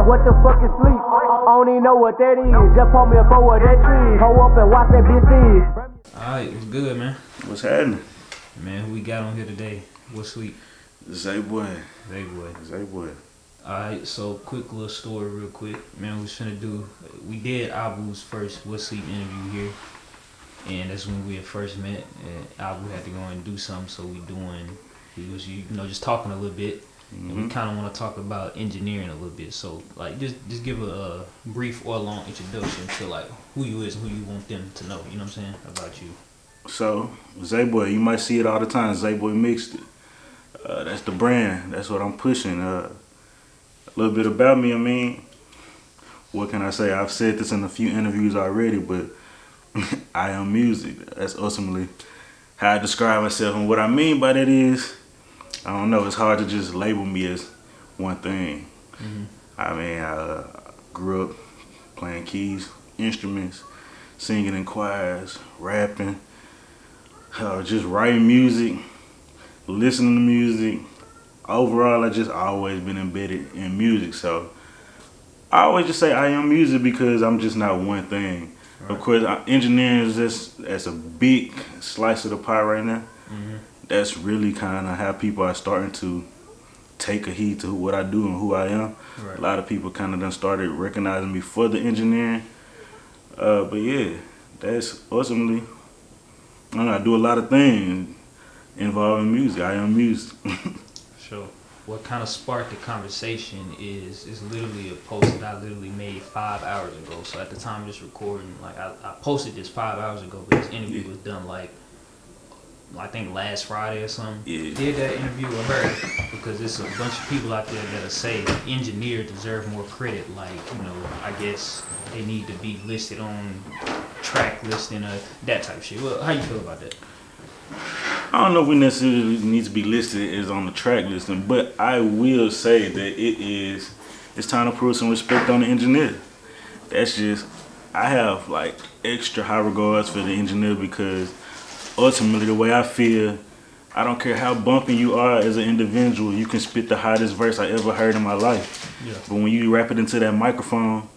Damn, what the fuck is sleep? I don't even know what that is. Just pull me up over that tree. Hold up and watch that bitch is. Alright, what's good, man? What's happening? Man, who we got on here today? What's sweet? ZaiBoi. ZaiBoi. Alright, so quick little story real quick. Man, we did Abu's first What's Sleep interview here. And that's when we had first met. And Abu had to go and do something, so he was just talking a little bit. And we kind of want to talk about engineering a little bit. So, like, just give a brief or long introduction to, like, who you is and who you want them to know, you know what I'm saying, about you. So, ZaiBoi, you might see it all the time. ZaiBoi mixed it. That's the brand. That's what I'm pushing. A little bit about me, I mean, what can I say? I've said this in a few interviews already, but I am music. That's ultimately how I describe myself. And what I mean by that is, I don't know, it's hard to just label me as one thing. I mean, I grew up playing keys, instruments, singing in choirs, rapping, just writing music, listening to music. Overall, I just always been embedded in music. So I always just say I am music because I'm just not one thing. Right. Of course, engineering is that's a big slice of the pie right now. That's really kind of how people are starting to take a heed to what I do and who I am. Right. A lot of people kind of done started recognizing me for the engineering. But yeah, that's ultimately, I don't know, I do a lot of things involving music. I am music. Sure. What kind of sparked the conversation is literally a post that I literally made 5 hours ago. So at the time of this recording, like I posted this 5 hours ago, but this interview was done like I think last Friday or something. Yeah. Did that interview with her because there's a bunch of people out there that say engineers deserve more credit. Like, I guess they need to be listed on track listing, that type of shit. Well, how you feel about that? I don't know if we necessarily need to be listed as on the track listing, but I will say that it's time to prove some respect on the engineer. That's just, I have like extra high regards for the engineer because ultimately the way I feel, I don't care how bumpy you are as an individual, you can spit the hottest verse I ever heard in my life. Yeah. But when you rap it into that microphone,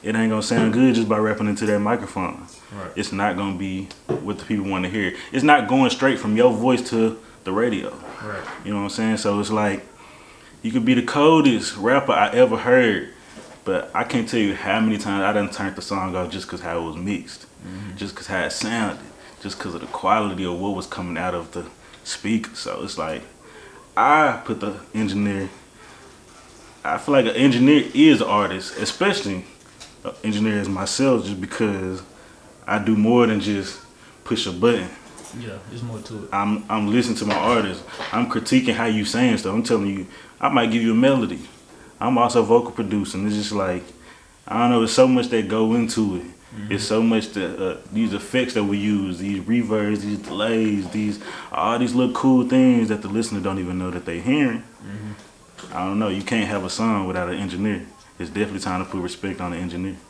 it ain't gonna sound good just by rapping into that microphone. Right. It's not gonna be what the people want to hear. It's not going straight from your voice to the radio. Right. You know what I'm saying? So it's like, you could be the coldest rapper I ever heard, but I can't tell you how many times I done turned the song off just cause how it was mixed, just cause how it sounded, just cause of the quality of what was coming out of the speaker. So it's like, I put the engineer, I feel like an engineer is an artist, especially engineers myself, just because I do more than just push a button. Yeah, there's more to it. I'm listening to my artists. I'm critiquing how you saying stuff. I'm telling you, I might give you a melody. I'm also vocal producing. It's just like, I don't know, there's so much that go into it. It's so much that these effects that we use, these reverbs, these delays, all these little cool things that the listener don't even know that they're hearing. I don't know, you can't have a song without an engineer. It's definitely time to put respect on the engineer.